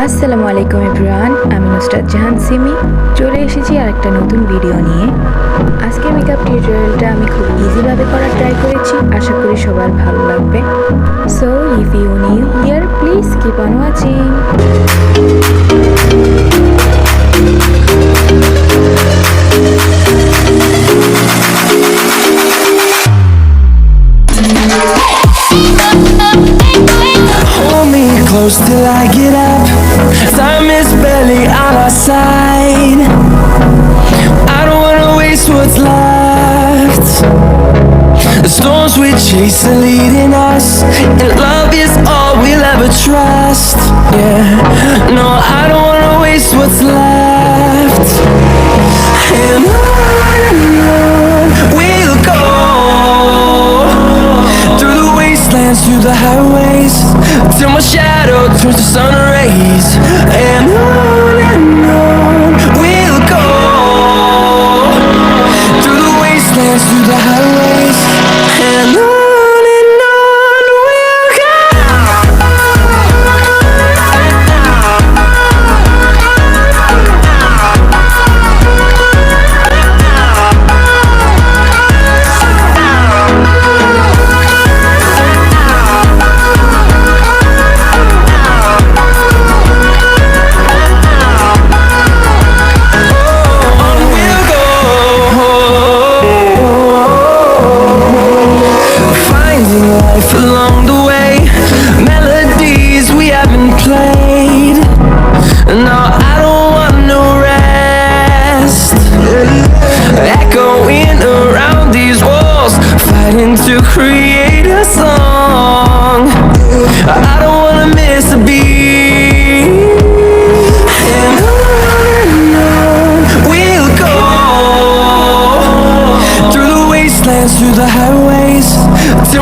আসসালামু আলাইকুম এভরিওয়ান, আমি নুসরাত জাহান সিমি চলে এসেছি আরেকটা নতুন ভিডিও নিয়ে। আজকে মেকআপ টিউটোরিয়ালটা আমি খুব ইজিভাবে করার ট্রাই করেছি, আশা করি সবার ভালো লাগবে। So if you new here please keep on watching. Close till I get up. Time is barely on our side. I don't wanna waste what's left. The storms we chase are leading us, and love is all we'll ever trust. Yeah, no, I don't wanna waste what's left. And on we'll go, through the wastelands, through the highways, till my shadow turns to sun rays. And on we'll go, through the wastelands, through the highways. And on we'll go. Along the way, melodies we haven't played. No, I don't want no rest. Echoing around these walls, fighting to create a song. I don't wanna miss a beat. And on we'll go, through the wastelands, through the highways, till